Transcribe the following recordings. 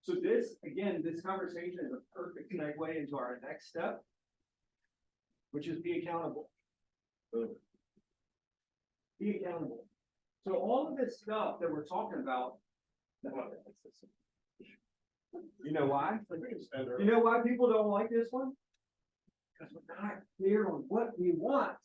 So this, again, this conversation is a perfect segue into our next step, which is be accountable. Be accountable. So all of this stuff that we're talking about, you know why? You know why people don't like this one? Because we're not clear on what we want.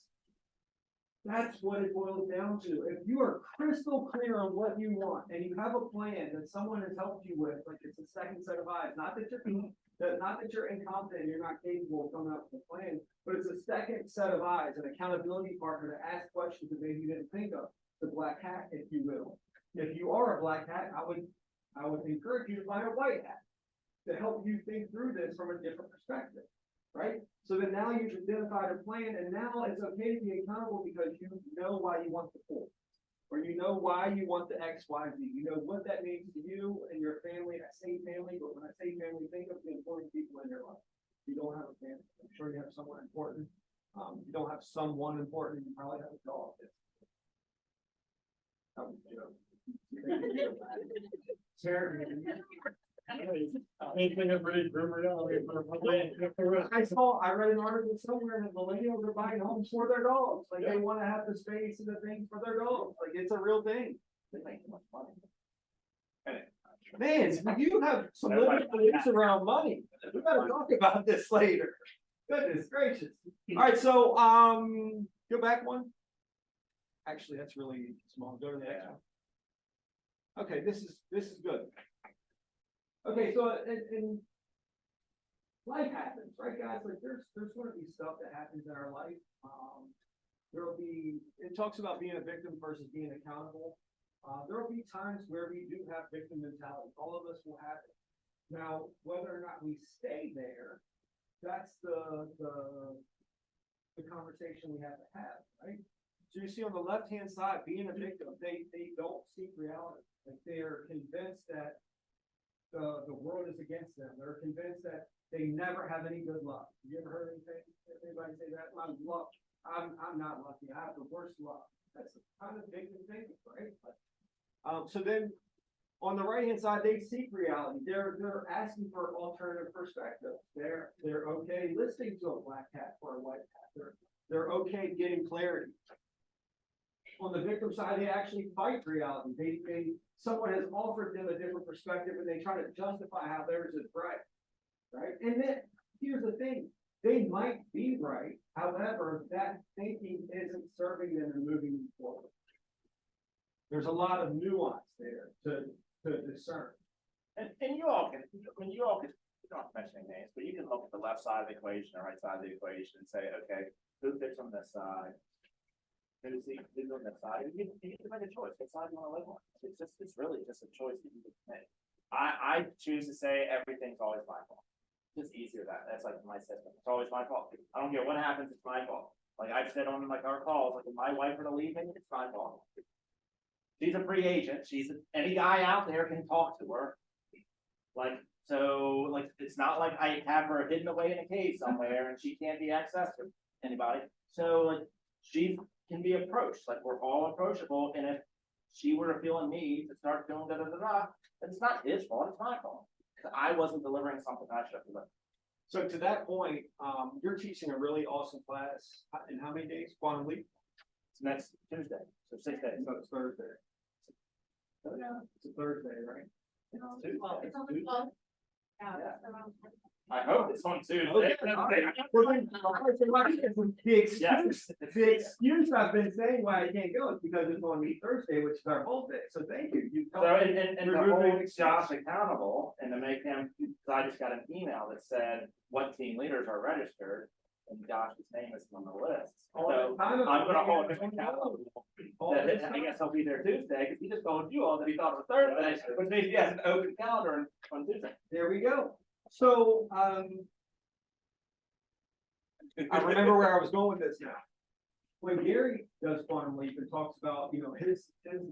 That's what it boils down to. If you are crystal clear on what you want and you have a plan that someone has helped you with, like it's a second set of eyes, not that you're incompetent and you're not capable of coming up with a plan, but it's a second set of eyes, an accountability partner to ask questions that maybe you didn't think of, the black hat, if you will. If you are a black hat, I would encourage you to find a white hat to help you think through this from a different perspective. Right? So then now you've identified a plan, and now it's okay to be accountable because you know why you want the pool, or you know why you want the X, Y, Z. You know what that means to you and your family. I say family, but when I say family, think of the important people in your life. You don't have a family. I'm sure you have someone important. You don't have someone important. You probably have a dog. Sarah, I read an article somewhere that millennials are buying homes for their dogs. Like they want to have the space and the things for their dogs. Like it's a real thing. Man, you have some little beliefs around money. We better talk about this later. Goodness gracious. All right, so go back one. Actually, that's really small. Go to the next one. Okay, this is good. Okay, so and life happens, right, guys? Like there's going to be stuff that happens in our life. It talks about being a victim versus being accountable. There will be times where we do have victim mentality. All of us will have it. Now, whether or not we stay there, that's the conversation we have to have, right? So you see on the left-hand side, being a victim, they don't seek reality. Like they are convinced that the world is against them. They're convinced that they never have any good luck. You ever heard anybody say that? I'm lucky. I'm not lucky. I have the worst luck. That's the kind of victim thinking, right? So then on the right hand side, they seek reality. They're asking for alternative perspectives. They're okay listening to a black hat or a white hat. They're okay getting clarity. On the victim side, they actually fight reality. Someone has offered them a different perspective and they try to justify how theirs is right? And then here's the thing, they might be right. However, that thinking isn't serving them and moving them forward. There's a lot of nuance there to discern. And you all can, you don't have to mention any names, but you can look at the left side of the equation or right side of the equation and say, okay, who fits on this side? Who's on that side? You get to make a choice. What side you want to live on? It's really just a choice that you can make. I choose to say everything's always my fault. It's easier that's like my system. It's always my fault. I don't care what happens, it's my fault. Like I've said on like our calls, like if my wife were to leave me, it's my fault. She's a free agent. Any guy out there can talk to her. So it's not like I have her hidden away in a cave somewhere and she can't be accessed to anybody. So like she can be approached, like we're all approachable, and if she were to feel a need to start doing it's not his fault, it's my fault. Because I wasn't delivering something I should have delivered. So to that point, you're teaching a really awesome class in how many days? Quantum Leap? It's next Tuesday, so 6 days. So it's Thursday. So, yeah, it's a Thursday, right? It's Tuesday. It's on the 12th. I hope it's on Tuesday. Okay. The excuse I've been saying why I can't go is because it's on Thursday, which is our whole day. So thank you. So and to hold Josh accountable and to make him, because I just got an email that said what team leaders are registered, and Josh's name is on the list. So I'm going to hold him accountable. I guess I'll be there Tuesday because he just told you all that he thought it was Thursday, which means he has an open calendar on Tuesday. There we go. So I remember where I was going with this now. When Gary does Quantum Leap and talks about his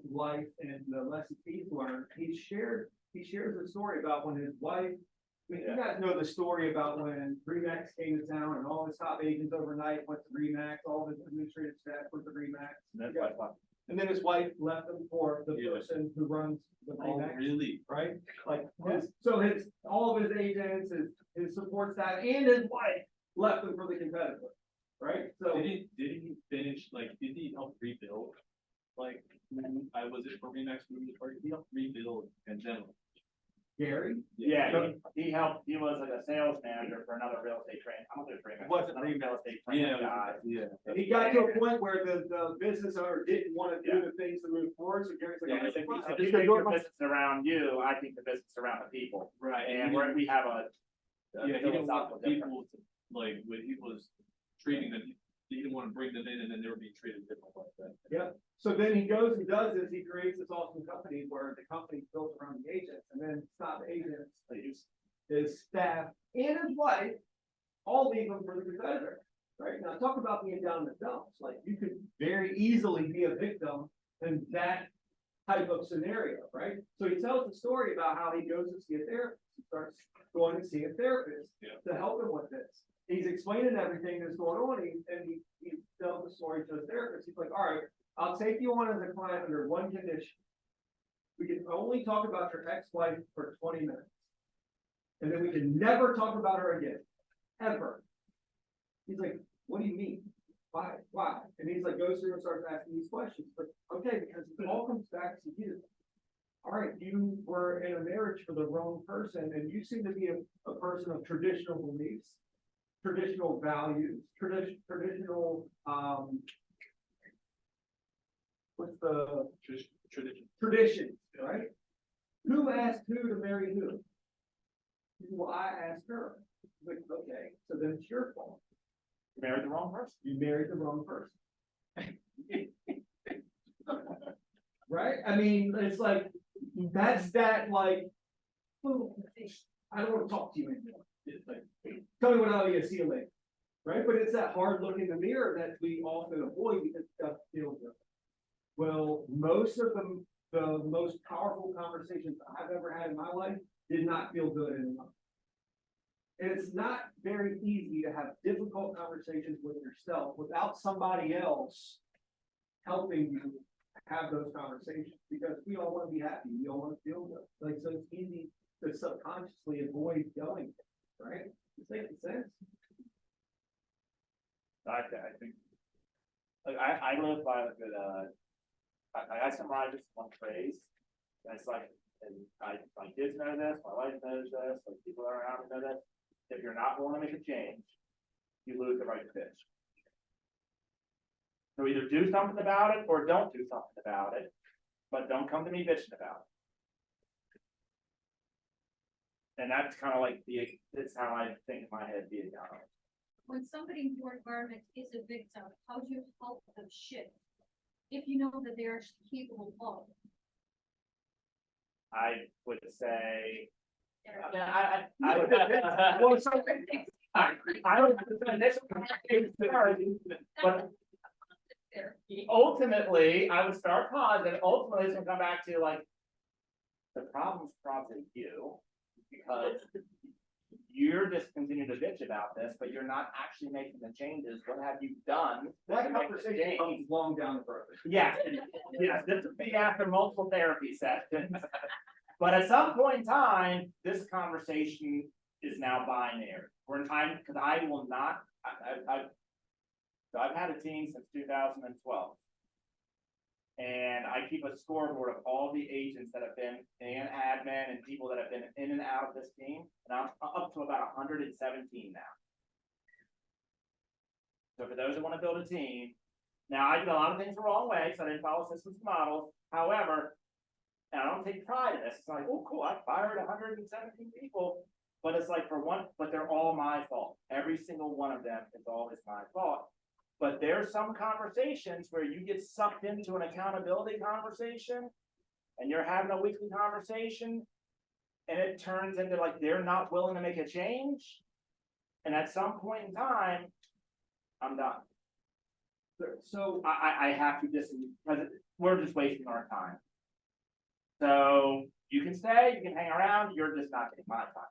life and the lessons he's learned, he shares a story about when his wife. I mean, you guys know the story about when Remax came to town and all his top agents overnight went to Remax, all the administrative staff went to Remax. And then his wife left him for the Yeah. person who runs the Oh, bank, really? right? Like, so all of his agents, his support staff, and his wife left him for the competitor, right? So, Did he finish, like, did he help rebuild? Like, when I was at Remax movie, or did he help rebuild in general? Gary, Yeah, he helped, he was like a sales manager for another real estate train, I'm gonna train. Wasn't another real estate Yeah, training guy. yeah. he got to a point where the business owner didn't want to do the things to move forward, so Gary's like, Yeah, "Oh, if fine, if I'll you just think do it the myself." business around you, I think the business around the people, Right. and we have a. Yeah, he didn't want philosophical difference. people to, like, when he was treating them, he didn't want to bring them in and then they were being treated different like that. Yeah, so then he goes and does this, he creates this awesome company where the company's built around the agents, and then stop agents, his staff and his wife all leave him for the competitor, right? Now, talk about being down in the dumps, like, you could very easily be a victim in that type of scenario, right? So he tells the story about how he goes to see a therapist, he starts going to see a therapist to help him with this. He's explaining everything that's going on, and he tells the story to his therapist. He's like, all right, I'll take you on as a client under one condition. We can only talk about your ex-wife for 20 minutes. And then we can never talk about her again, ever. He's like, what do you mean? Why? Why? And he's like, goes through and starts asking these questions, but okay, because it all comes back to you. All right, you were in a marriage for the wrong person, and you seem to be a person of traditional beliefs, traditional values, traditional, what's the tradition, right? Who asked who to marry who? Well, I asked her. Like, okay, so then it's your fault. You married the wrong person. You married the wrong person. Right? I mean, it's like, that's that, like, "Oh, I don't want to talk to you anymore. It's like, tell me what I'll see you later." Right? But it's that hard look in the mirror that we often avoid because stuff feels good. Well, most of the most powerful conversations I've ever had in my life did not feel good enough. And it's not very easy to have difficult conversations with yourself without somebody else helping you have those conversations, because we all want to be happy, we all want to feel good. Like, so it's easy to subconsciously avoid going, right? It's making sense. I think, like, I live by a good, I summarize this one phrase, and it's like, and my kids know this, my wife knows this, like, people around me know this. If you're not willing to make a change, you lose the right to bitch. So either do something about it or don't do something about it, but don't come to me bitching about it. And that's kind of like it's how I think in my head be accountable. When somebody in your environment is a victim, how do you help them shift? If you know that they are capable of. I would say. Yeah. Well, something. I don't. But ultimately, I would start pause, and ultimately it's gonna come back to like, the problem's probably you, because you're just continuing to bitch about this, but you're not actually making the changes. What have you done? That conversation comes long down the road. Yes, yes, this would be after multiple therapy sessions. But at some point in time, this conversation is now binary. We're in time, because I will not, so I've had a team since 2012. And I keep a scoreboard of all the agents that have been in admin and people that have been in and out of this team, and I'm up to about 117 now. So for those that want to build a team, now I did a lot of things the wrong way, so I didn't follow systems and models. However, and I don't take pride in this. It's like, oh, cool, I fired 117 people, but it's like but they're all my fault. Every single one of them is always my fault. But there's some conversations where you get sucked into an accountability conversation, and you're having a weekly conversation, and it turns into like they're not willing to make a change. And at some point in time, I'm done. So I have to because we're just wasting our time. So you can stay, you can hang around, you're just not getting my time.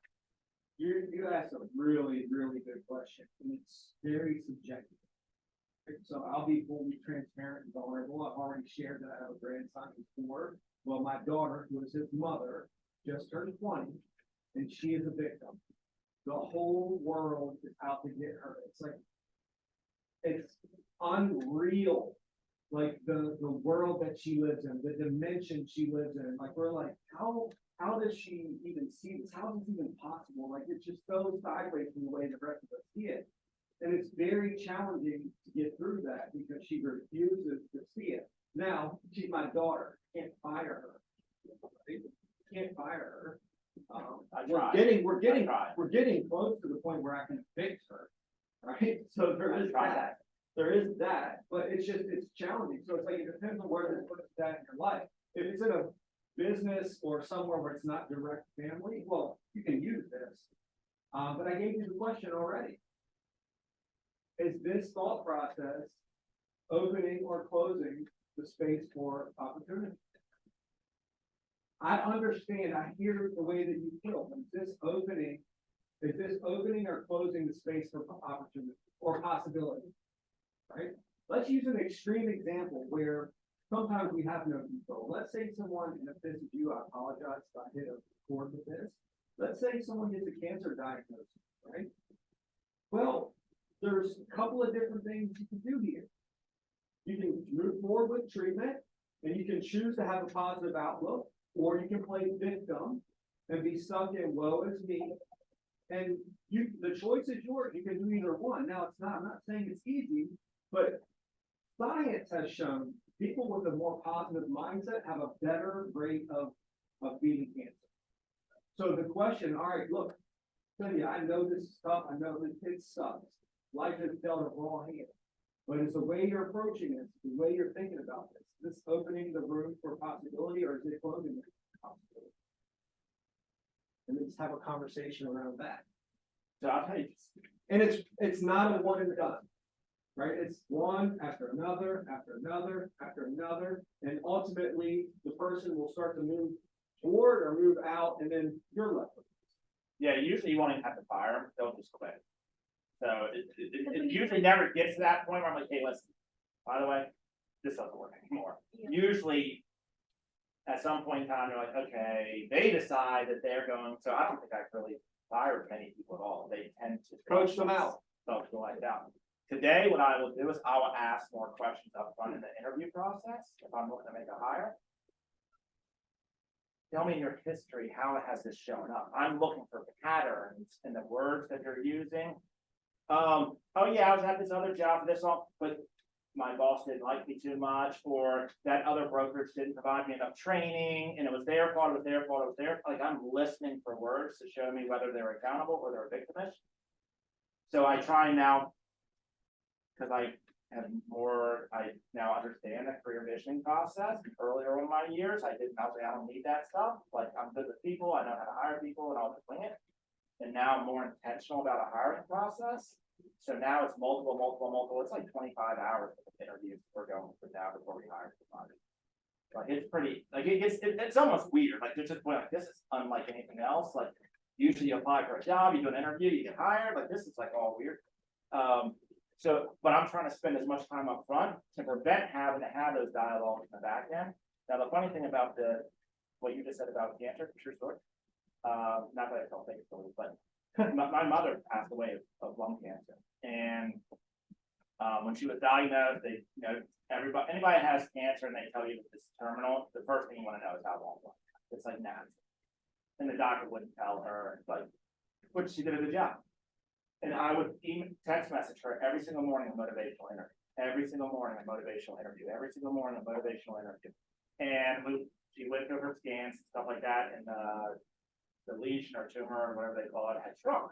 You asked a really, really good question, and it's very subjective. So I'll be fully transparent and vulnerable. I've already shared that I have a grandson who's 4. Well, my daughter, who is his mother, just turned 20, and she is a victim. The whole world is out to get her. It's like, it's unreal. Like the world that she lives in, the dimension she lives in. Like, we're like, how does she even see this? How is this even possible? Like, it's just so sideways from the way the rest of us see it. And it's very challenging to get through that because she refuses to see it. Now, she's my daughter. Can't fire her. Right? Can't fire her. We're getting close to the point where I can fix her. Right? So there is that. There is that, but it's challenging. So it's like, it depends on where this puts that in your life. If it's in a business or somewhere where it's not direct family, well, you can use this. But I gave you the question already. Is this thought process opening or closing the space for opportunity? I understand, I hear the way that you feel, but is this opening or closing the space for opportunity or possibility? Right? Let's use an extreme example where sometimes we have no control. Let's say someone, and if this is you, I apologize if I hit a chord with this. Let's say someone gets a cancer diagnosis, right? Well, there's a couple of different things you can do here. You can move forward with treatment, and you can choose to have a positive outlook, or you can play victim and be stuck in woe is me. And the choice is yours. You can do either one. Now, I'm not saying it's easy, but science has shown people with a more positive mindset have a better rate of beating cancer. So the question, all right, look, Cynthia, I know this is tough. I know that it sucks. Life has dealt a raw hand. But it's the way you're approaching this, the way you're thinking about this. Is this opening the room for possibility, or is it closing the possibility? And then just have a conversation around that. So I'll tell you, And it's not a one and done, right? It's one after another, after another, after another, and ultimately the person will start to move toward or move out, and then you're left with it. yeah, usually you won't even have to fire them, they'll just quit. So it usually never gets to that point where I'm like, hey, listen, by the way, this doesn't work anymore. Yeah. Usually, at some point in time, they're like, okay, they decide that they're going, so I don't think I've really fired many people at all. They tend to Coach them out. Coach them like that. Today, what I will do is I will ask more questions up front in the interview process, if I'm looking to make a hire. Tell me your history, how has this shown up? I'm looking for patterns in the words that you're using. Oh yeah, I was at this other job for this all, but my boss didn't like me too much, or that other brokerage didn't provide me enough training, and it was their fault, it was their fault, it was their, like, I'm listening for words to show me whether they're accountable or they're victimish. So I try now, because I now understand the career visioning process. Earlier in my years, I don't need that stuff. Like, I'm good with people, I know how to hire people, and I'll just wing it. And now I'm more intentional about a hiring process. So now it's multiple. It's like 25 hours of interviews we're going through now before we hire somebody. Like, it's pretty, like, it's almost weird. Like, there's just point, like, this is unlike anything else. Like, usually you apply for a job, you do an interview, you get hired. Like, this is like all weird. But I'm trying to spend as much time up front to prevent having to have those dialogues in the back end. Now, the funny thing about what you just said about cancer, true story. Not that I don't think it's true, but my mother passed away of lung cancer. And when she was diagnosed, anybody has cancer and they tell you it's terminal, the first thing you want to know is how long. It's like, nah. And the doctor wouldn't tell her, like, but she did a good job. And I would text message her every single morning a motivational interview. Every single morning a motivational interview. Every single morning a motivational interview. And she went through her scans and stuff like that, and the lesion or tumor or whatever they call it had shrunk.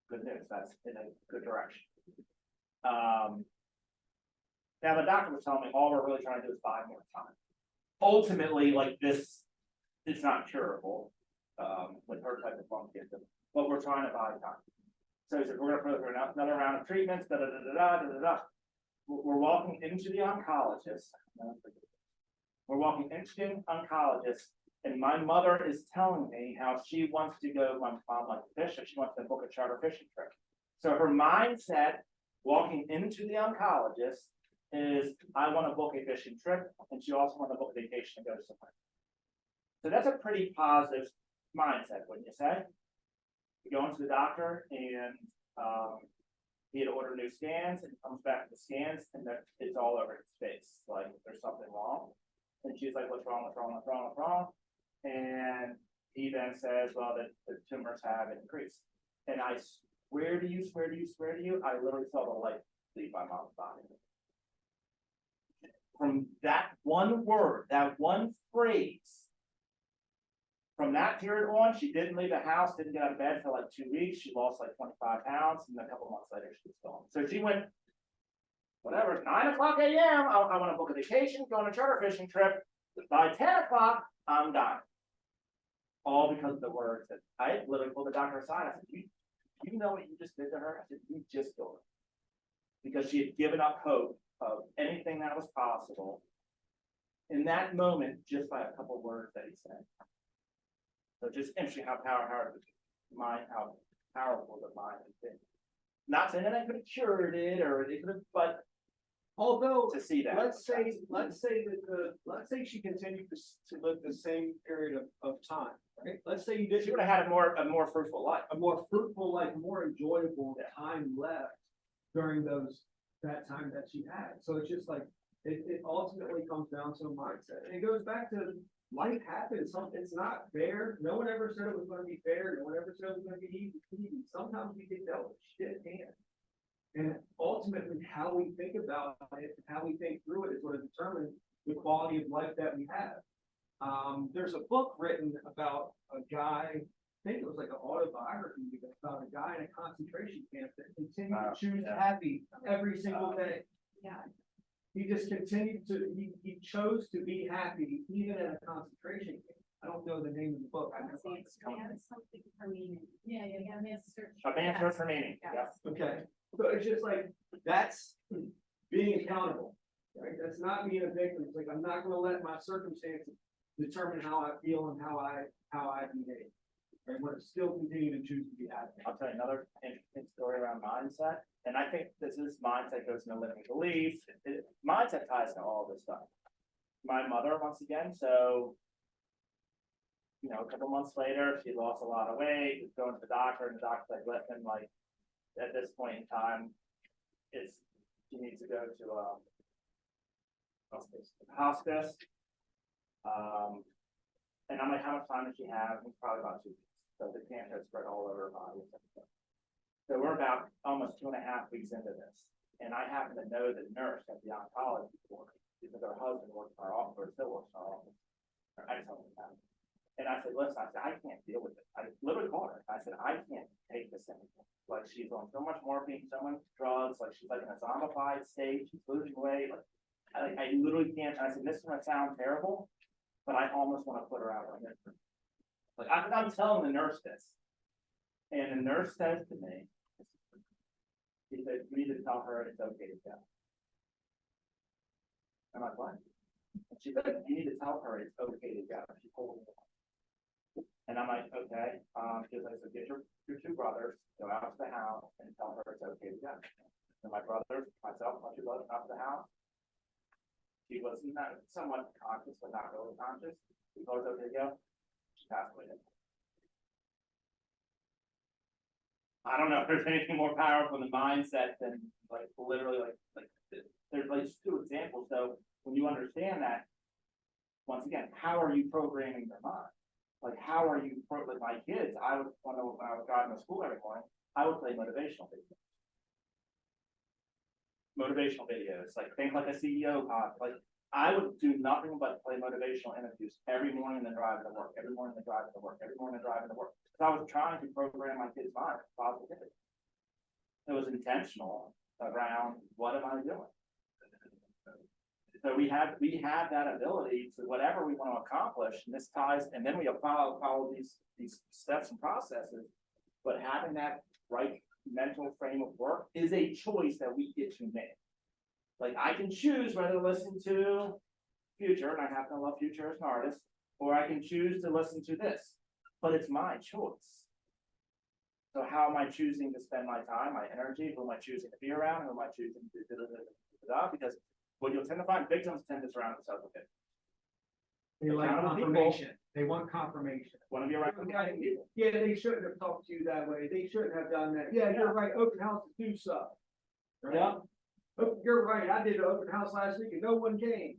Good news, that's in a good direction. Now the doctor was telling me all we're really trying to do is buy more time. Ultimately, like, this, it's not curable with her type of lung cancer, but we're trying to buy time. So he said, we're gonna put her another round of treatments, We're walking into the oncologist. We're walking into the oncologist, and my mother is telling me how she wants to go, my mom likes to fish, and she wants to book a charter fishing trip. So her mindset walking into the oncologist is, I want to book a fishing trip, and she also want to book a vacation and go somewhere. So that's a pretty positive mindset, wouldn't you say? You go into the doctor and he had to order new scans, and comes back with the scans, and it's all over his face, like there's something wrong. And she's like, what's wrong, what's wrong, what's wrong, what's wrong? And he then says, well, the tumors have increased. And I swear to you, I literally saw the light leave my mom's body. From that one word, that one phrase, from that period on, she didn't leave the house, didn't get out of bed for like 2 weeks. She lost like 25 pounds, and a couple months later, she was gone. So she went, whatever, 9 o'clock a.m., I want to book a vacation, go on a charter fishing trip. By 10 o'clock, I'm dying. All because of the words that I literally pulled the doctor aside. I said, you know what you just did to her? I said, you just killed her. Because she had given up hope of anything that was possible in that moment, just by a couple of words that he said. So just interesting how powerful the mind has been. Not saying that I could have cured it or it could have, but Although, to see that. let's say she continued to live the same period of time, right? Let's say you did. She would have had a more fruitful life. A more fruitful life, more enjoyable time left during that time that she had. So it's just like, it ultimately comes down to a mindset. And it goes back to life happens. It's not fair. No one ever said it was going to be fair. No one ever said it was going to be easy. Sometimes we get dealt with shit hand. And ultimately, how we think about it, how we think through it is what determines the quality of life that we have. There's a book written about a guy, I think it was like an autobiography about a guy in a concentration camp that continued to choose happy every single day. Yeah. He just continued he chose to be happy even in a concentration camp. I don't know the name of the book. I never Something for meaning. Yeah, that's search. A man search for meaning. Yeah. Yes. Okay, so it's just like, that's being accountable, right? That's not being a victim. It's like, I'm not gonna let my circumstances determine how I feel and how I behave. I'm gonna still continue to choose to be happy. I'll tell you another interesting story around mindset. And I think this mindset goes into limiting beliefs. Mindset ties to all this stuff. My mother, once again, so, a couple months later, she lost a lot of weight, was going to the doctor, and the doctor's like, listen, like, at this point in time, she needs to go to hospice. And I'm like, how much time does she have? It's probably about 2 weeks. So the cancer had spread all over her body. So we're about almost 2.5 weeks into this. And I happen to know the nurse at the oncology ward, because her husband works in our office, or still works in our office. I just don't know. And I said, listen, I can't deal with it. I literally called her. I said, I can't take this anymore. Like, she's on so much morphine, so much drugs, like she's like in a zombified state, she's losing weight. Like, I literally can't. I said, this is gonna sound terrible, but I almost want to put her out right now. Like, I'm telling the nurse this. And the nurse says to me, he said, you need to tell her it's okay to go. I'm like, what? And she said, you need to tell her it's okay to go. She told me. And I'm like, okay. She was like, so get your 2 brothers, go out to the house and tell her it's okay to go. And my brothers, myself, my 2 brothers out to the house. She was somewhat conscious, but not really conscious. We told her it's okay to go. She passed away. I don't know if there's anything more powerful in the mindset than like literally like there's like 2 examples. So when you understand that, once again, how are you programming their mind? Like, how are you, like my kids, when I was driving to school every morning, I would play motivational videos. Like things like a CEO talk. Like, I would do nothing but play motivational interviews every morning and then driving to work, every morning and then driving to work, every morning and driving to work. Because I was trying to program my kids' mind for positivity. It was intentional around what am I doing? So we have that ability to whatever we want to accomplish, and this ties, and then we follow these steps and processes. But having that right mental frame of work is a choice that we get to make. Like, I can choose whether to listen to Future, and I happen to love Future as an artist, or I can choose to listen to this. But it's my choice. So how am I choosing to spend my time, my energy? Who am I choosing to be around? Who am I choosing to because what you'll tend to find, victims tend to surround themselves with it. They like Accountable people. confirmation. They want confirmation. Want to be around accountable people. Yeah, they shouldn't have talked to you that way. They shouldn't have done that. Yeah, you're right. Open houses do suck. Right? Yeah. Oh, you're right. I did an open house last week and no one came.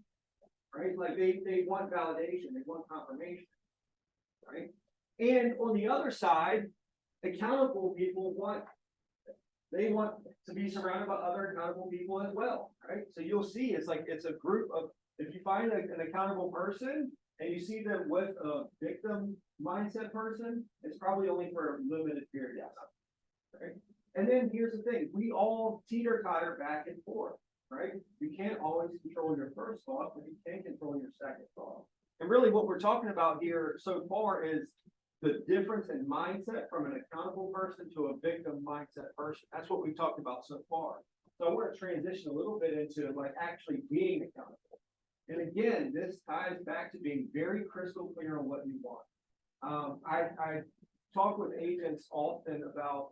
Right? Like they want validation. They want confirmation. Right? And on the other side, accountable people want to be surrounded by other accountable people as well, right? So you'll see it's like it's a group of, if you find an accountable person and you see them with a victim mindset person, it's probably only for a limited period of time, right? And then here's the thing, we all teeter-totter back and forth, right? You can't always control your first thought, but you can control your second thought. And really what we're talking about here so far is the difference in mindset from an accountable person to a victim mindset person. That's what we've talked about so far. So I want to transition a little bit into like actually being accountable. And again, this ties back to being very crystal clear on what you want. I talk with agents often about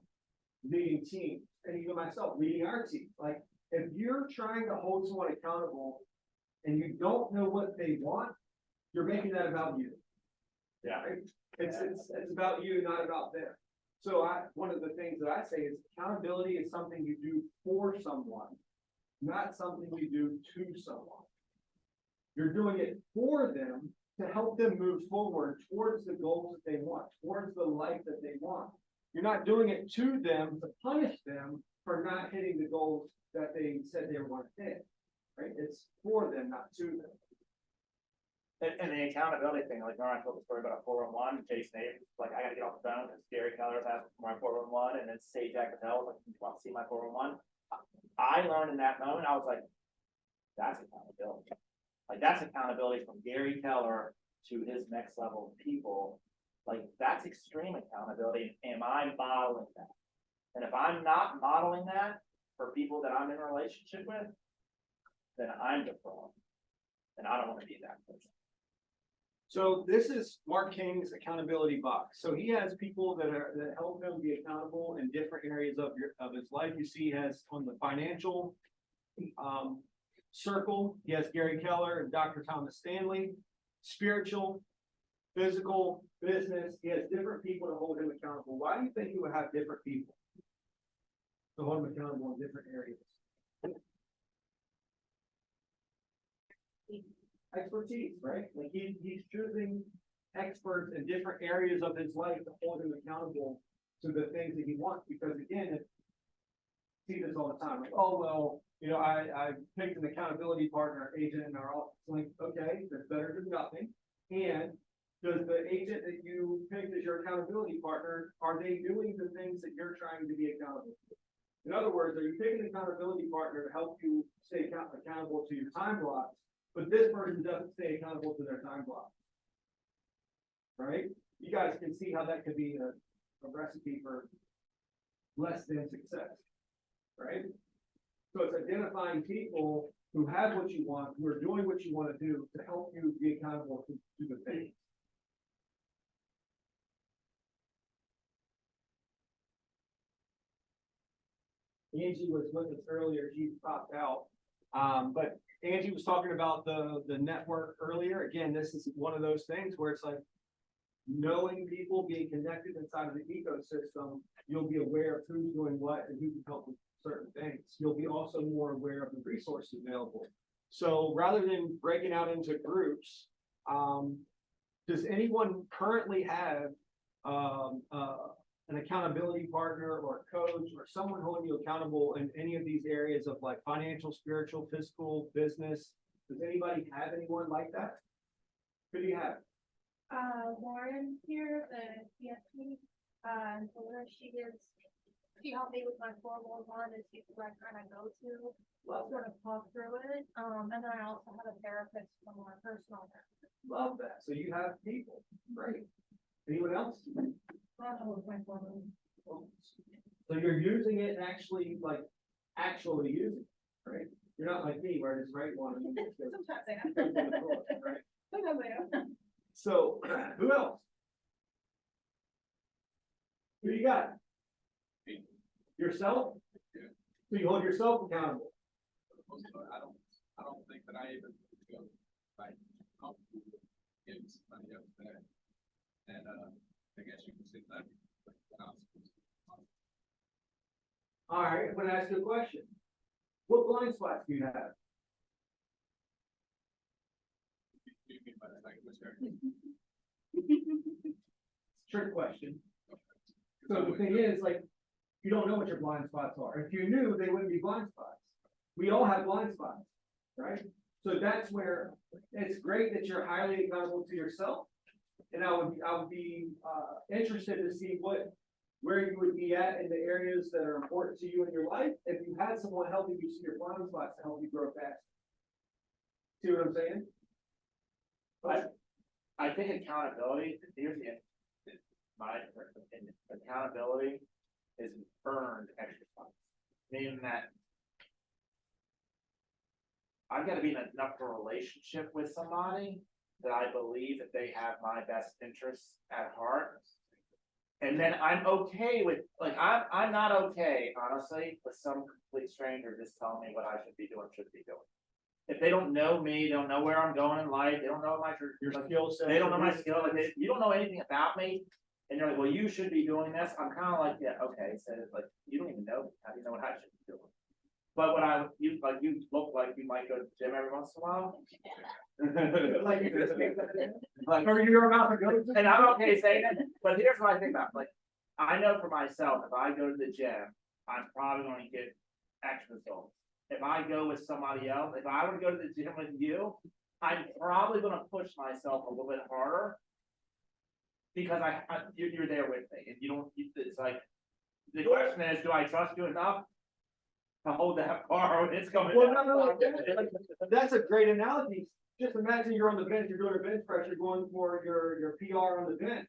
leading teams, and even myself leading our team. Like if you're trying to hold someone accountable and you don't know what they want, you're making that about you. Yeah. Right? It's about you, not about them. So one of the things that I say is accountability is something you do for someone, not something you do to someone. You're doing it for them to help them move forward towards the goals that they want, towards the life that they want. You're not doing it to them to punish them for not hitting the goals that they said they were going to hit. Right? It's for them, not to them. And the accountability thing, like remember I told the story about a 411, Jason Abrams, like I gotta get off the phone because Gary Keller was asking for my 411, and then say Jack Patel was like, you want to see my 411? I learned in that moment, I was like, that's accountability. Like that's accountability from Gary Keller to his next level of people. Like that's extreme accountability. Am I modeling that? And if I'm not modeling that for people that I'm in a relationship with, then I'm the fraud. And I don't want to be that person. So this is Mark King's accountability box. So he has people that help him be accountable in different areas of his life. You see, he has on the financial circle, he has Gary Keller and Dr. Thomas Stanley. Spiritual, physical, business. He has different people to hold him accountable. Why do you think he would have different people to hold him accountable in different areas? Expertise, right? Like he's choosing experts in different areas of his life to hold him accountable to the things that he wants. Because again, see this all the time. Like, oh well, you know, I picked an accountability partner agent in our office. Like, okay, that's better than nothing. And does the agent that you picked as your accountability partner, are they doing the things that you're trying to be accountable to? In other words, are you picking an accountability partner to help you stay accountable to your time blocks? But this person doesn't stay accountable to their time block. Right? You guys can see how that could be a recipe for less than success. Right? So it's identifying people who have what you want, who are doing what you want to do to help you be accountable to the things. Angie was with us earlier, she popped out. But Angie was talking about the network earlier. Again, this is one of those things where it's like knowing people, being connected inside of the ecosystem, you'll be aware of who's doing what and who can help with certain things. You'll be also more aware of the resources available. So rather than breaking out into groups, does anyone currently have an accountability partner or a coach or someone holding you accountable in any of these areas of like financial, spiritual, physical, business? Does anybody have anyone like that? Who do you have? Lauren here, the PSP, told her she helped me with my 411 and she's who I kind of go to, sort of talk through it. And then I also have a therapist for more personal. Love that. So you have people, right? Anyone else? So you're using it and actually using it, right? You're not like me where I just write one. And then just Sometimes I go to the floor, right? Sometimes I am. So who else? Who you got? Yourself? Yeah. So you hold yourself accountable. I don't think that I even feel like comfortable with giving somebody else that. And, I guess you can say that. All right, I'm gonna ask you a question. What blind spots do you have? Trick question. So the thing is, like, you don't know what your blind spots are. If you knew, they wouldn't be blind spots. We all have blind spots, right? So that's where it's great that you're highly accountable to yourself. And I would be interested to see where you would be at in the areas that are important to you in your life. If you had someone helping you see your blind spots to help you grow fast. See what I'm saying? I think accountability, here's my opinion, accountability is an earned exercise. Meaning that I've got to be in enough of a relationship with somebody that I believe that they have my best interests at heart. And then I'm okay with, like, I'm not okay, honestly, with some complete stranger just telling me what I should be doing, shouldn't be doing. If they don't know me, they don't know where I'm going in life, they don't know Your like, skill set. they don't know my skill, like, you don't know anything about me. And you're like, well, you should be doing this. I'm kind of like, yeah, okay. So like, you don't even know me. How do you know what I should be doing? But what you look like you might go to the gym every once in a while. Like you just Like, or you're about to go to. and I'm okay saying it, but here's what I think about, like, I know for myself, if I go to the gym, I'm probably going to get X results. If I go with somebody else, if I were to go to the gym with you, I'm probably going to push myself a little bit harder because you're there with me, and you don't. It's like the question is, do I trust you enough to hold that bar when it's coming? Well, no, that's a great analogy. Just imagine you're on the bench, you're doing a bench press, you're going for your PR on the bench.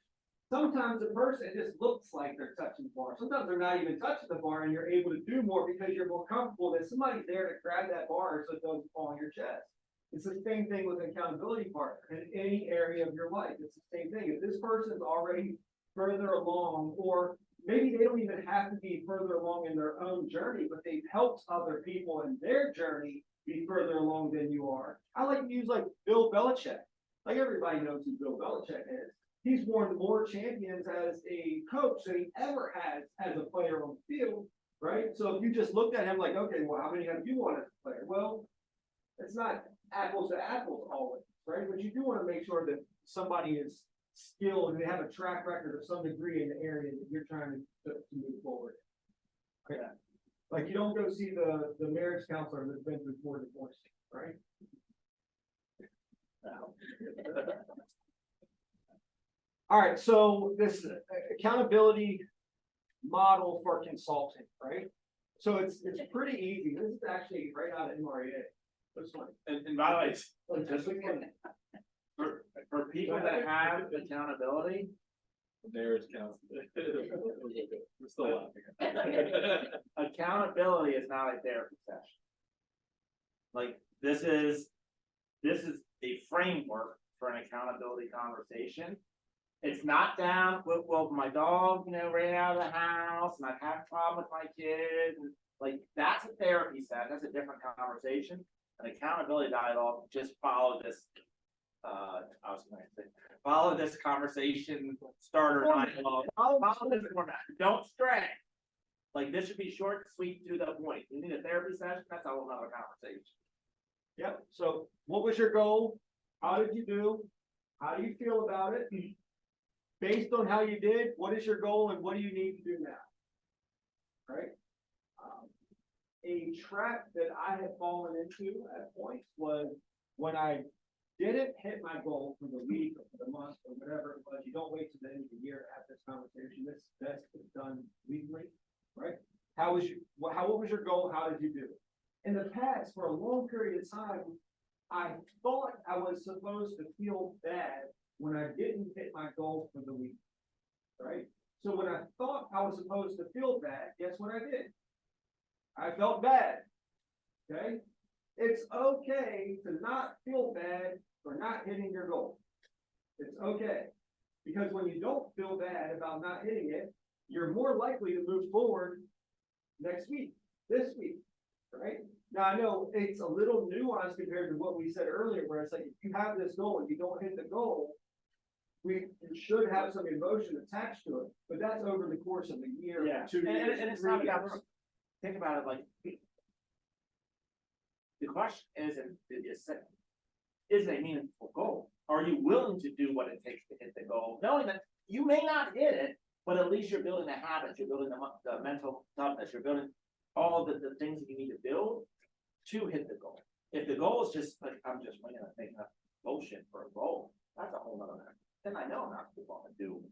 Sometimes a person, it just looks like they're touching the bar. Sometimes they're not even touching the bar and you're able to do more because you're more comfortable that somebody's there to grab that bar so it doesn't fall on your chest. It's the same thing with an accountability partner in any area of your life. It's the same thing. If this person's already further along, or maybe they don't even have to be further along in their own journey, but they've helped other people in their journey be further along than you are. I like to use like Bill Belichick. Like everybody knows who Bill Belichick is. He's won more champions as a coach than he ever has as a player on the field, right? So if you just looked at him like, okay, well, how many have you won as a player? Well, it's not apples to apples always, right? But you do want to make sure that somebody is skilled and they have a track record of some degree in the area that you're trying to move forward. Okay. Like you don't go see the marriage counselor that's been through 4 divorces, right? All right, so this accountability model for consulting, right? So it's pretty easy. This is actually right out of MREA. This one. And by the way, just for people that have accountability, Marriage counseling. We're still laughing. accountability is not a therapy session. Like this is a framework for an accountability conversation. It's not down, well, my dog, ran out of the house and I've had a problem with my kid. And like, that's a therapy session. That's a different conversation. An accountability dialogue, just follow this, follow this conversation starter dialogue. Follow this format. Don't stray. Like, this should be short, sweet, to the point. You need a therapy session, that's a whole nother conversation. Yep. So what was your goal? How did you do? How do you feel about it? Based on how you did, what is your goal and what do you need to do now? Right? A trap that I had fallen into at points was when I didn't hit my goal for the week or for the month or whatever it was. You don't wait till the end of the year to have this conversation. That's done weekly, right? What was your goal? How did you do? In the past, for a long period of time, I thought I was supposed to feel bad when I didn't hit my goal for the week, right? So when I thought I was supposed to feel bad, guess what I did? I felt bad, okay? It's okay to not feel bad for not hitting your goal. It's okay. Because when you don't feel bad about not hitting it, you're more likely to move forward next week, this week, right? Now, I know it's a little nuanced compared to what we said earlier, where it's like, if you have this goal and you don't hit the goal, you should have some emotion attached to it, but that's over the course of a year, Yeah, 2 years, and it's 3 not about, years. think about it like. The question is it a meaningful goal? Are you willing to do what it takes to hit the goal? Knowing that you may not hit it, but at least you're building the habits, you're building the mental toughness, you're building all the things that you need to build to hit the goal. If the goal is just like, I'm just winging a thing, bullshit for a goal, that's a whole nother matter. Then I know I'm not going to do.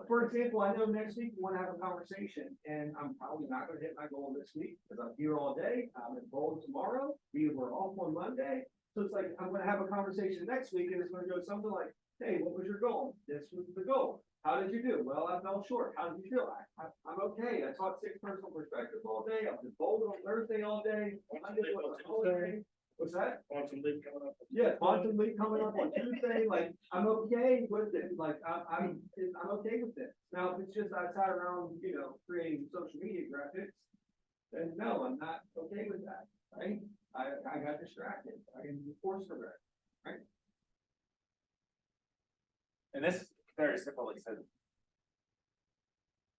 For example, I know next week we want to have a conversation, and I'm probably not gonna hit my goal this week, because I'm here all day, I'm in Bold tomorrow, we were off on Monday. So it's like, I'm gonna have a conversation next week, and it's gonna go something like, hey, what was your goal? This was the goal. How did you do? Well, I fell short. How did you feel? I'm okay. I taught 6 personal perspectives all day. I was in Bold on Thursday all day. Monday was a holiday. What's that? Quantum leap coming up. Yeah, quantum leap coming up on Tuesday, like, I'm okay with it, like, I'm okay with it. Now, if it's just I sat around, creating social media graphics, then no, I'm not okay with that, right? I got distracted, I can course correct, right? And this is very simple, like I said.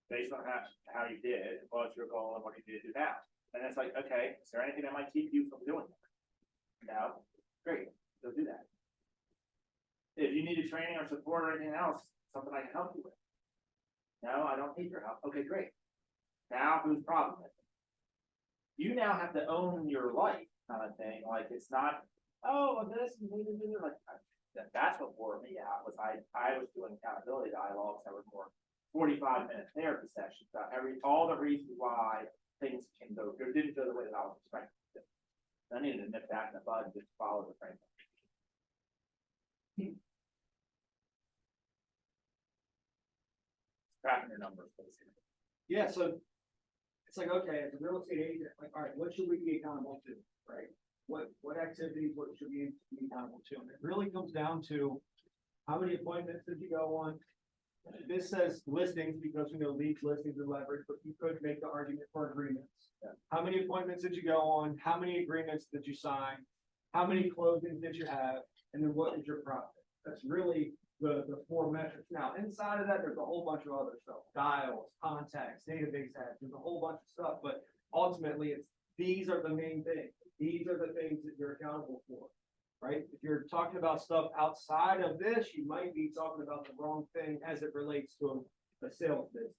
Based on how you did, what's your goal and what you need to do now? And it's like, okay, is there anything that might keep you from doing that? No, great, go do that. If you needed training or support or anything else, something I can help you with. No, I don't need your help. Okay, great. Now whose problem is it? You now have to own your life kind of thing. Like it's not, oh, this and like that's what wore me out was I was doing accountability dialogues that were more 45-minute therapy sessions about all the reasons why things can go didn't go the way that I was expecting. I needed to nip that in the bud and just follow the framework. Tracking your numbers, basically. Yeah, so it's like, okay, as a real estate agent, like, all right, what should we be accountable to, right? What activities, what should we be accountable to? And it really comes down to how many appointments did you go on? This says listings because we know leads, listings, and leverage, but you could make the argument for agreements. Yeah. How many appointments did you go on? How many agreements did you sign? How many closings did you have? And then what is your profit? That's really the 4 metrics. Now, inside of that, there's a whole bunch of other stuff, dials, contacts, database ads, there's a whole bunch of stuff, but ultimately these are the main things. These are the things that you're accountable for, right? If you're talking about stuff outside of this, you might be talking about the wrong thing as it relates to a sales business.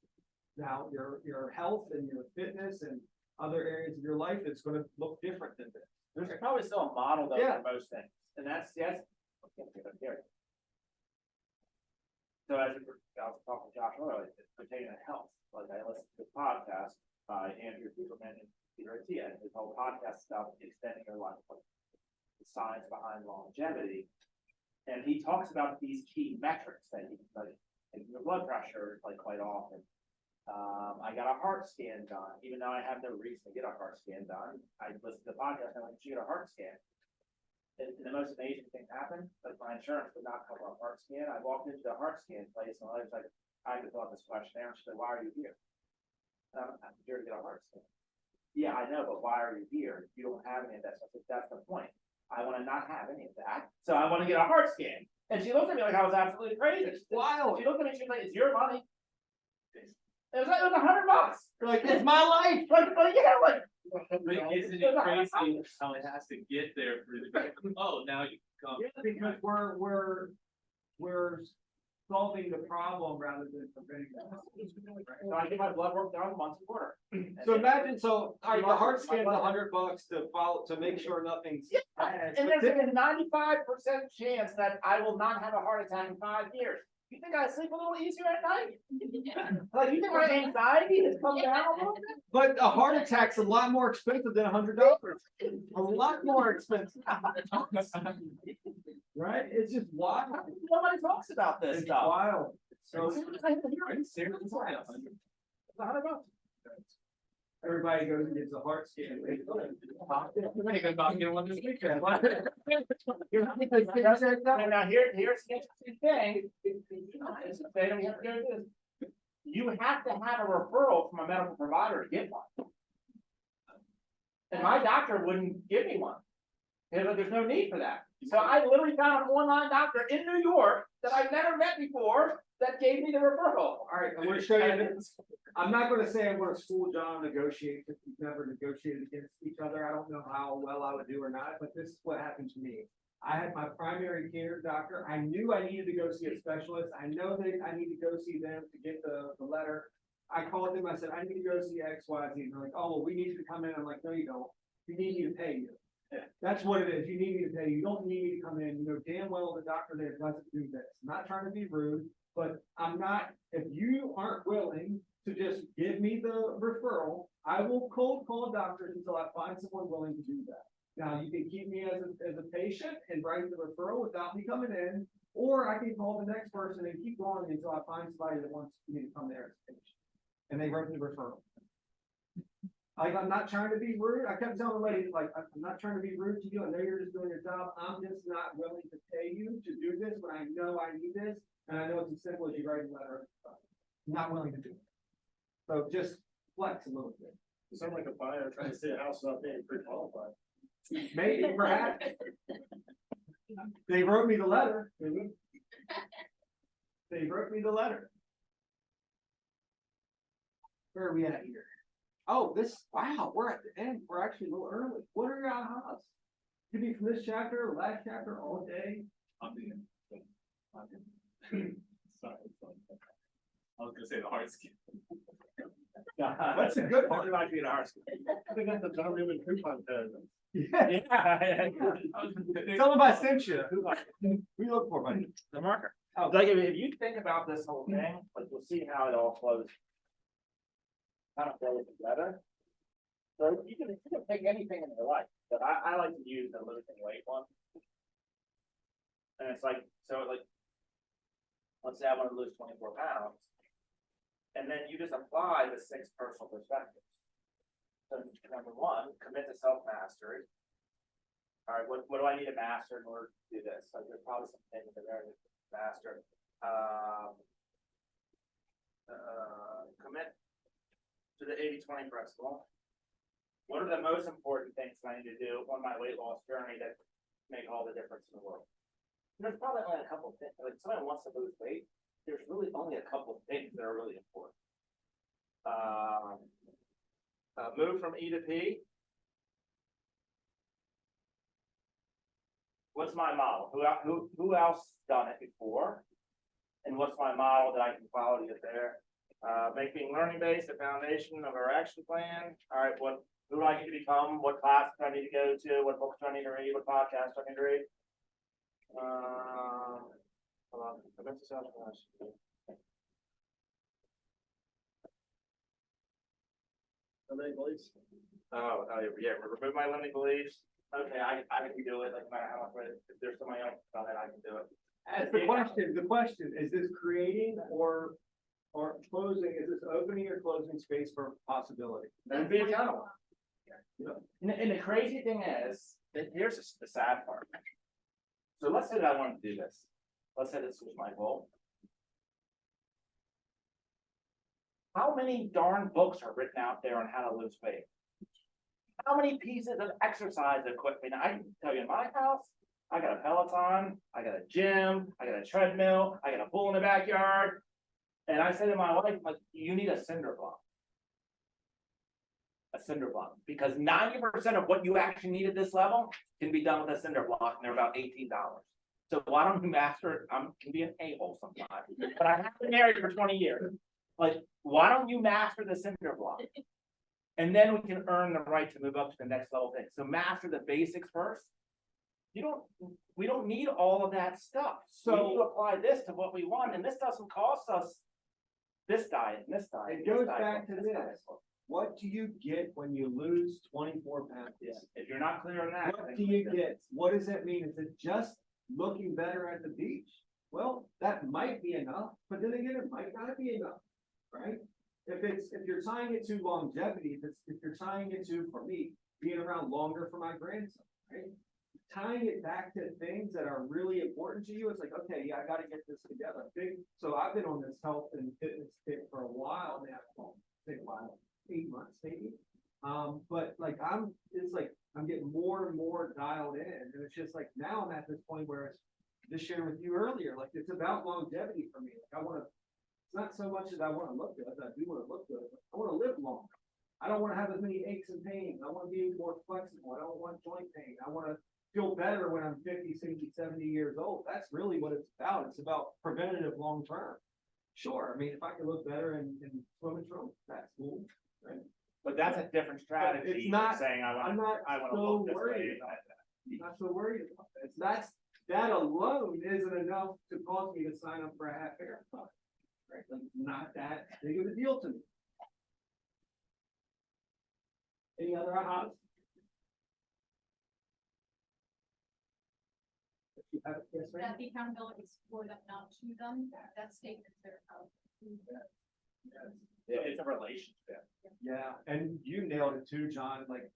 Now, your health and your fitness and other areas of your life, it's going to look different than this. There's probably still a model though Yeah. for most things, and that's yes. So as I was talking to Josh earlier, it's pertaining to health. Like I listened to a podcast by Andrew Huberman and Peter Attia, and his whole podcast about extending your life, like the science behind longevity. And he talks about these key metrics that you like taking your blood pressure like quite often. I got a heart scan done, even though I have no reason to get a heart scan done. I listened to the podcast and I'm like, you get a heart scan. And the most amazing thing happened, like my insurance would not cover a heart scan. I walked into the heart scan place and I was like, I had to fill out this questionnaire. She said, why are you here? I'm here to get a heart scan. Yeah, I know, but why are you here? You don't have any of that stuff. That's the point. I want to not have any of that. So I want to get a heart scan. And she looked at me like I was absolutely crazy. It's wild. She looked at me, she was like, it's your money. It was $100. You're like, it's my life. Like, yeah, like. But isn't it crazy how it has to get there for the, oh, now you come. Yeah, because we're solving the problem rather than preventing it. So I get my blood work done once a quarter. So imagine, all right, the heart scan's $100 to make sure nothing's. bad, And but there's a 95% chance that I will not have a heart attack in 5 years. You think I sleep a little easier at night? Like, you think my anxiety has come down a little bit? But a heart attack's a lot more expensive than $100. A lot more expensive. Right? It's just wild. Nobody talks about this It's stuff. wild. So Are you serious? It's $100. everybody goes and gets a heart scan. We're gonna go back and get one this weekend. Now, here's the interesting thing. They don't have to go to this. You have to have a referral from a medical provider to get one. And my doctor wouldn't give me one. He was like, there's no need for that. So I literally found an online doctor in New York that I've never met before that gave me the referral. All right, I'm gonna show you this. I'm not gonna say I'm gonna school John negotiate, because we've never negotiated against each other. I don't know how well I would do or not, but this is what happened to me. I had my primary care doctor. I knew I needed to go see a specialist. I know that I need to go see them to get the letter. I called them, I said, I need to go see X, Y, Z. And they're like, oh, well, we need you to come in. I'm like, no, you don't. You need me to pay you. That's what it is. You need me to pay you. You don't need me to come in. You know damn well the doctor there doesn't do this. I'm not trying to be rude, but I'm not, if you aren't willing to just give me the referral, I will cold call doctors until I find someone willing to do that. Now, you can keep me as a patient and write the referral without me coming in, or I can call the next person and keep going until I find somebody that wants me to come there as a patient. And they wrote the referral. Like, I'm not trying to be rude. I kept telling the lady, like, I'm not trying to be rude to you. I know you're just doing your job. I'm just not willing to pay you to do this when I know I need this. And I know it's as simple as you write a letter. I'm not willing to do it. So just flex a little bit. You sound like a buyer trying to say a house not being pre-qualified. Maybe, perhaps. They wrote me the letter. They wrote me the letter. Where are we at here? Oh, wow, we're at the end. We're actually a little early. What are your odds? Could be from this chapter or last chapter all day. I'm being. Sorry. I was gonna say the hard skill. That's a good one. Might be an art school. I think that's the John Newman coupon code. Yeah. Yeah. Tell them I sent you. We look for buddy. The marker. Oh. Like, if you think about this whole thing, like, you'll see how it all flows. Kind of flows together. So you can pick anything in your life, but I like to use the losing weight one. And it's like, so like, let's say I want to lose 24 pounds. And then you just apply the 6 personal perspectives. So number 1, commit to self-mastery. All right, what do I need to master in order to do this? So there's probably some things that I need to master. Commit to the 80-20 principle. What are the most important things that I need to do on my weight loss journey that make all the difference in the world? There's probably only a couple of things. Like, someone wants to lose weight, there's really only a couple of things that are really important. Move from E to P. What's my model? Who else done it before? And what's my model that I can follow to get there? Making learning based the foundation of our action plan. All right, who do I need to become? What class do I need to go to? What books do I need to read? What podcasts do I need to read? Hold on. Commit to self-mastery. Limiting beliefs. Oh, yeah, remove my limiting beliefs. Okay, I can do it, like, no matter how much, if there's somebody else on it, I can do it. That's the question, is this creating or closing, is this opening or closing space for possibility? And be accountable. And the crazy thing is, that here's the sad part. So let's say that I wanted to do this. Let's say this was my goal. How many darn books are written out there on how to lose weight? How many pieces of exercise equipment? I can tell you in my house, I got a Peloton, I got a gym, I got a treadmill, I got a pool in the backyard. And I said to my wife, like, you need a cinder block. A cinder block. Because 90% of what you actually need at this level can be done with a cinder block, and they're about $18. So why don't you master it? I can be an a-hole sometimes. But I have been married for 20 years. Like, why don't you master the cinder block? And then we can earn the right to move up to the next level thing. So master the basics first. We don't need all of that stuff. So we need to apply this to what we want, and this doesn't cost us this diet and this diet. It goes back to this. What do you get when you lose 24 pounds? Yeah. If you're not clear on that. What do you get? What does that mean? Is it just looking better at the beach? Well, that might be enough, but then again, it might not be enough, right? If you're tying it to longevity, if you're tying it to, for me, being around longer for my grandson, right? Tying it back to things that are really important to you, it's like, okay, yeah, I got to get this together. So I've been on this health and fitness kick for a while now. Well, I think a while, 8 months maybe. But like this it's like now I'm at this point where it's just sharing with you earlier, like it's about longevity for me. Like I want to, it's not so much that I want to look good. I do want to look good. But I want to live long. I don't want to have as many aches and pains. I want to be more flexible. I don't want joint pain. I want to feel better when I'm 50, 60, 70 years old. That's really what it's about. It's about preventative long term. Sure. I mean, if I can look better and swim and throw, that's cool. Right? But that's a different strategy. It's not- than saying I I'm want, not I want to so look this worried way. about that. I'm not so worried about that. That alone isn't enough to cause me to sign up for a half marathon. Right? Like, it's not that big of a deal to me. Any other ahas? If you have, yes, ma'am? That the accountability is for them, not to them, that statement there. It's a relationship. Yeah, and you nailed it too, John. Like,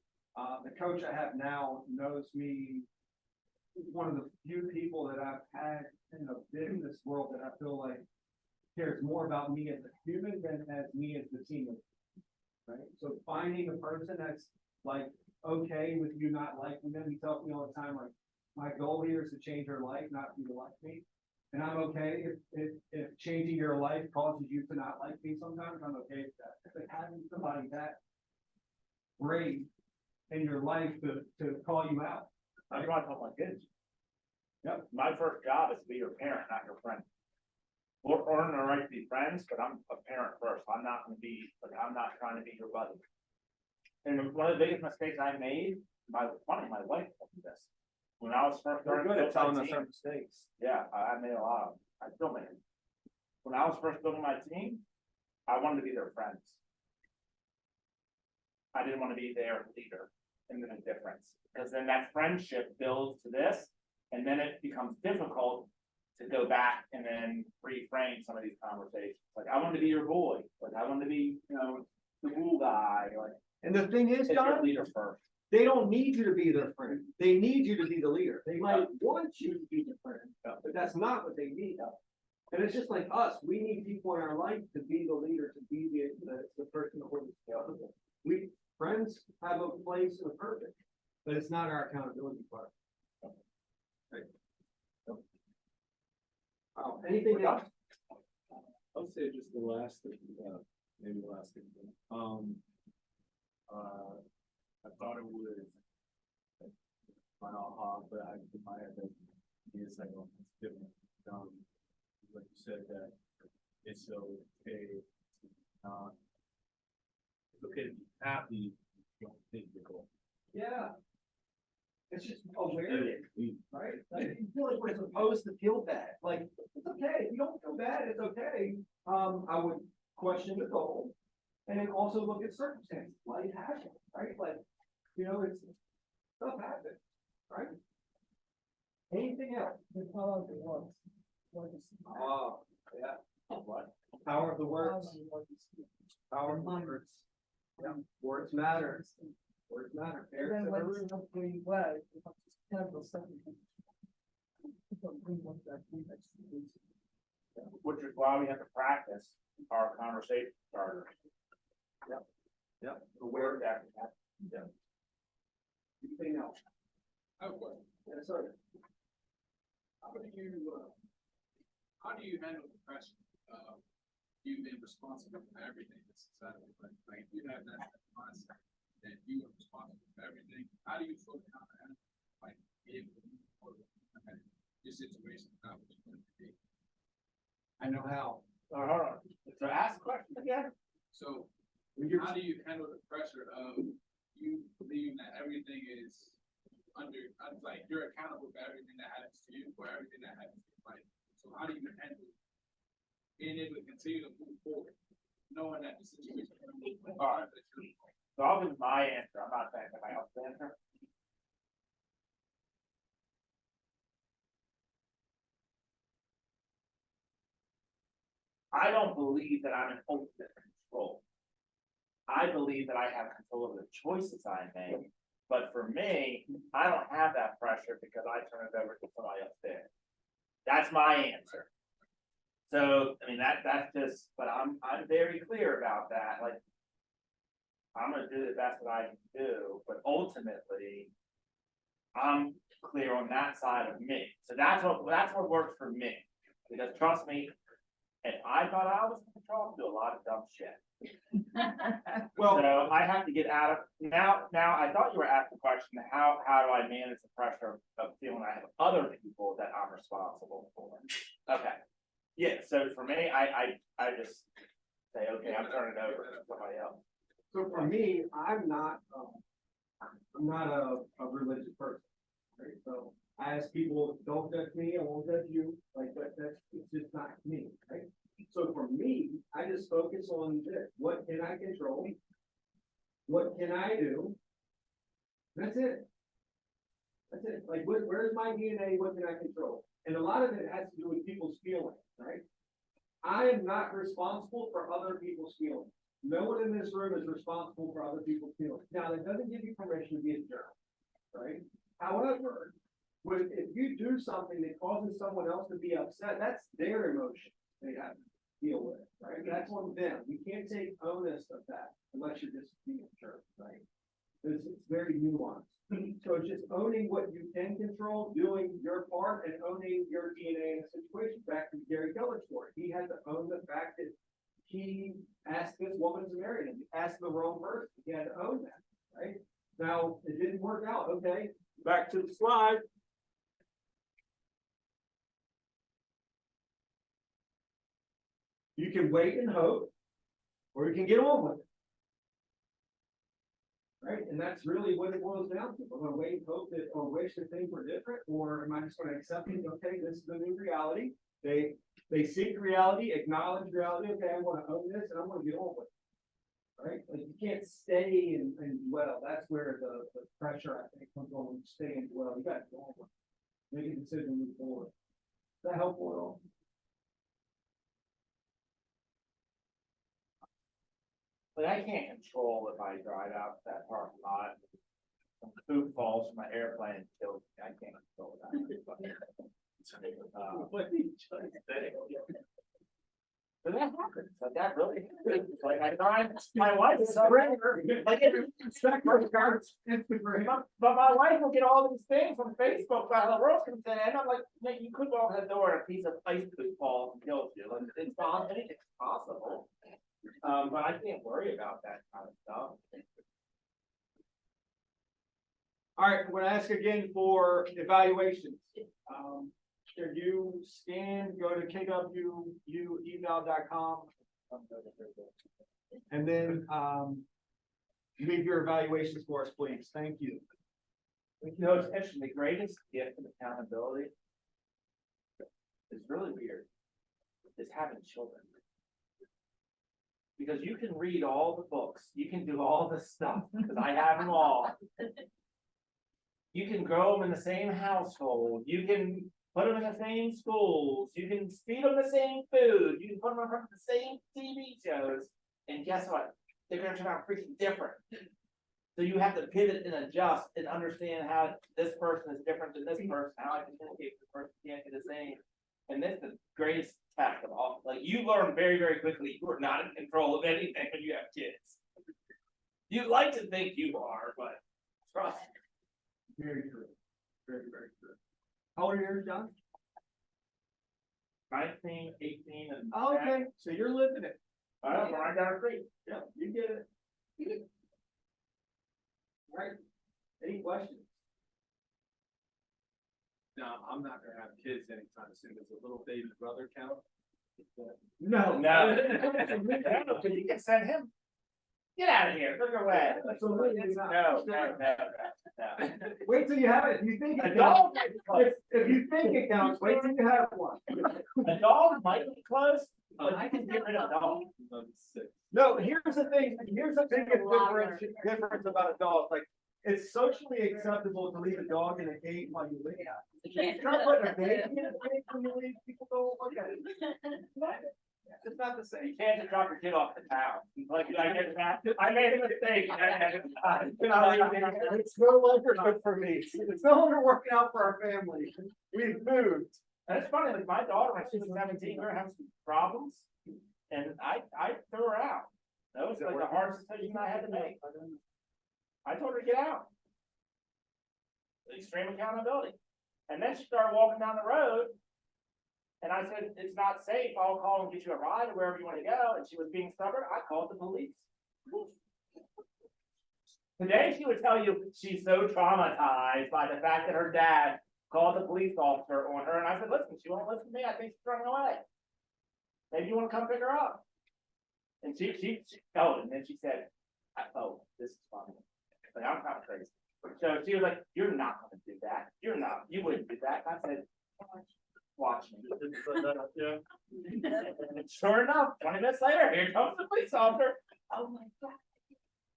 the coach I have now knows me. One of the few people that I've had in the business world that I feel like cares more about me as a human than as me as the team. Right? So finding a person that's like, okay with you not liking them, he tells me all the time, like, my goal here is to change your life, not for you to like me. And I'm okay if changing your life causes you to not like me sometimes, I'm okay with that. But having somebody that great in your life to call you out. I'm trying to tell my kids. Yep. My first job is to be your parent, not your friend. Or earn the right to be friends, but I'm a parent first. I'm not gonna be, like, I'm not trying to be your buddy. And one of the biggest mistakes I made, my wife told me this. When I was first We're starting good to at build telling my us team, our mistakes. yeah, I made a lot of them. I still make them. When I was first building my team, I wanted to be their friends. I didn't want to be their leader, and then a difference, because then that friendship builds to this, and then it becomes difficult to go back and then reframe some of these conversations. Like, I want to be your boy, like, I want to be, the cool guy, like, And the thing is, it's your John, leader first. they don't need you to be their friend. They need you to be the leader. They might want you to be the friend, but that's not what they need. And it's just like us. We need people in our life to be the leader, to be the person to hold us accountable. Friends have a place and a purpose, but it's not our accountability part. Right. Anything else? I'll say just the last thing, maybe the last thing. I thought it was my aha, but I might have been, it's like, oh, it's different. Like you said, that it's okay, it's okay to be happy, you don't think you're going. Yeah. It's just awareness, right? Like, you feel like we're supposed to feel bad. Like, it's okay. If you don't feel bad, it's okay. I would question the goal and then also look at circumstances. Life happens, right? Like, it's stuff happens, right? Anything else? The power of the words. Oh, yeah. What? Power of the words. Power of the words. Yeah, words matter. Words matter. Which is why we have to practice our conversation starters. Yep. Aware that. Anything else? I have a question. Yes, sir. How do you handle the pressure of you being responsible for everything in society? Like if you have that mindset that you are responsible for everything, how do you feel how to handle, like, be able to move forward? Okay, your situation, how would you want it to be? I know how. Hold on. So ask a question again. So When you're- how do you handle the pressure of you believing that everything is like you're accountable for everything that happens to you, for everything that happens to your life? So how do you handle being able to continue to move forward, knowing that the situation? All right. So I'll give my answer. I'm not saying anybody else's answer. I don't believe that I'm in ultimate control. I believe that I have control over the choices I make. But for me, I don't have that pressure because I turn it over to somebody else there. That's my answer. So, I mean, that's just, but I'm very clear about that. Like, I'm gonna do the best that I can do, but ultimately, I'm clear on that side of me. So that's what works for me. Because trust me, if I thought I was in control, I'd do a lot of dumb shit. Well, So I have to get out of, now, I thought you were asking the question, how do I manage the pressure of feeling I have other people that I'm responsible for? Okay, yeah, so for me, I just say, okay, I'm turning it over to somebody else. so for me, I'm not a religious person, right? So I ask people, don't judge me, I won't judge you, like, that's, it's just not me, right? So for me, I just focus on this, what can I control? What can I do? That's it. That's it, like, where's my DNA, what can I control? And a lot of it has to do with people's feelings, right? I am not responsible for other people's feelings. No one in this room is responsible for other people's feelings. Now, that doesn't give you permission to be a jerk, right? However, if you do something that causes someone else to be upset, that's their emotion they have to deal with, right? That's on them. You can't take onus of that unless you're just being a jerk, right? It's very nuanced. So it's just owning what you can control, doing your part, and owning your DNA in a situation. Back to Gary Keller's story, he had to own the fact that he asked this woman to marry him. He asked the wrong person. He had to own that, right? Now, it didn't work out. Okay, back to the slide. You can wait and hope, or you can get on with it. Right, and that's really what it boils down to. I'm gonna wait and hope that, or wish that things were different, or am I just gonna accept it? Okay, this is the new reality. They seek reality, acknowledge reality. Okay, I'm gonna own this, and I'm gonna get on with it. Right, like you can't stay and dwell. That's where the pressure, I think, comes on when you stay and dwell. You got to go on with it. Make a decision, move forward. Is that helpful at all? But I can't control if I drive out to that parking lot, some food falls from my airplane and kills me. I can't control that. What did you just say? But that happens, like that really, like I drive, my wife is a regular, like but my wife will get all these things from Facebook while the world comes in, and I'm like, man, you could walk the door and a piece of ice could fall and kill you, like, it's possible, anything's possible. But I can't worry about that kind of stuff. All right, I'm gonna ask again for evaluations. Should you scan, go to kwueval.com and then, leave your evaluations for us, please. Thank you. You know, it's interesting, the greatest gift of accountability is really weird, is having children. Because you can read all the books, you can do all the stuff, because I have them all. You can grow them in the same household, you can put them in the same schools, you can feed them the same food, you can put them in front of the same TV shows, and guess what? They're gonna turn out freaking different. So you have to pivot and adjust and understand how this person is different than this person, how I can communicate with this person can't be the same. And this is the greatest test of all. Like you learn very, very quickly you are not in control of anything when you have kids. You like to think you are, but trust me. Very true. Very, very true. How old are you, John? 19, 18, and Oh, okay, so you're living it. I don't know, I got a free. Yeah, you get it. All right. Any questions? No, I'm not gonna have kids anytime soon. Does a little baby brother count? No. No. But you can send him. Get out of here, look away. Absolutely not. No. Wait till you have it. If you think A it dog, counts, if you think it counts, wait till you have one. a dog might be close, but you can get rid of a dog. No, here's the thing. Here's the biggest difference about a dog. Like, it's socially acceptable to leave a dog in a cage while you leave. You're not putting a baby in a cage when you leave. People don't look at it. It's not the You same. can't just drop your kid off the town. Like, I get that. I made a mistake. It's no longer good for me. It's no longer working out for our family. We've moved. And it's funny, like my daughter, when she was 17, we were having some problems. And I threw her out. That was like the hardest decision I had to make. I told her to get out. extreme accountability. And then she started walking down the road. And I said, it's not safe, I'll call and get you a ride or wherever you wanna go, and she was being stubborn, I called the police. Today, she would tell you she's so traumatized by the fact that her dad called the police officer on her, and I said, listen, she won't listen to me, I think she's running away. Maybe you wanna come pick her up? And she oh, and then she said, oh, this is funny, like, I'm kinda crazy. So she was like, you're not gonna do that, you wouldn't do that, I said, watch me. And sure enough, 20 minutes later, here comes the police officer. Oh my God.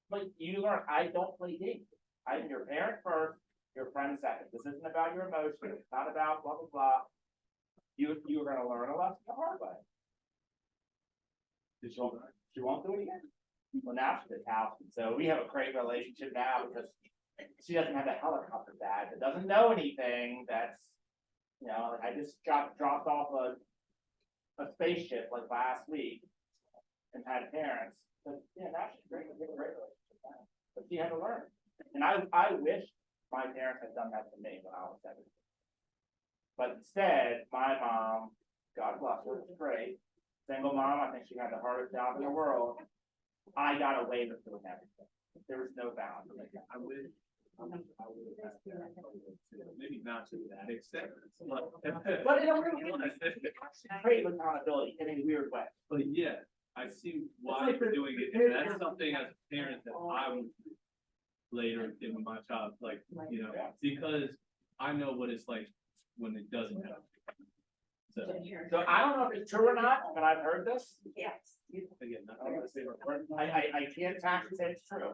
But you learn, I don't play games. I'm your parent first, your friend second. This isn't about your emotions, it's not about blah, blah, blah. You're gonna learn a lesson the hard way. She won't do it again. Well, now she's at house, and so we have a great relationship now because she doesn't have a helicopter dad that doesn't know anything. That's, you know, I just dropped off a spaceship like last week and had parents. But yeah, now she's great. We have a great relationship now. But she had to learn. And I wish my parents had done that to me when I was 17. But instead, my mom, God bless her, was great. Single mom, I think she had the hardest job in the world. I got away with doing everything. There was no boundary. I would have maybe not to that extent, But in a weird way, great accountability in a weird way. but yeah, I see why like you're the- doing it, and that's something as a parent that I would do later in my child, like, you know, because I know what it's like when it doesn't happen. So, So I don't know if it's true or not, but I've heard this. Yes. again, I can't actually say it's true.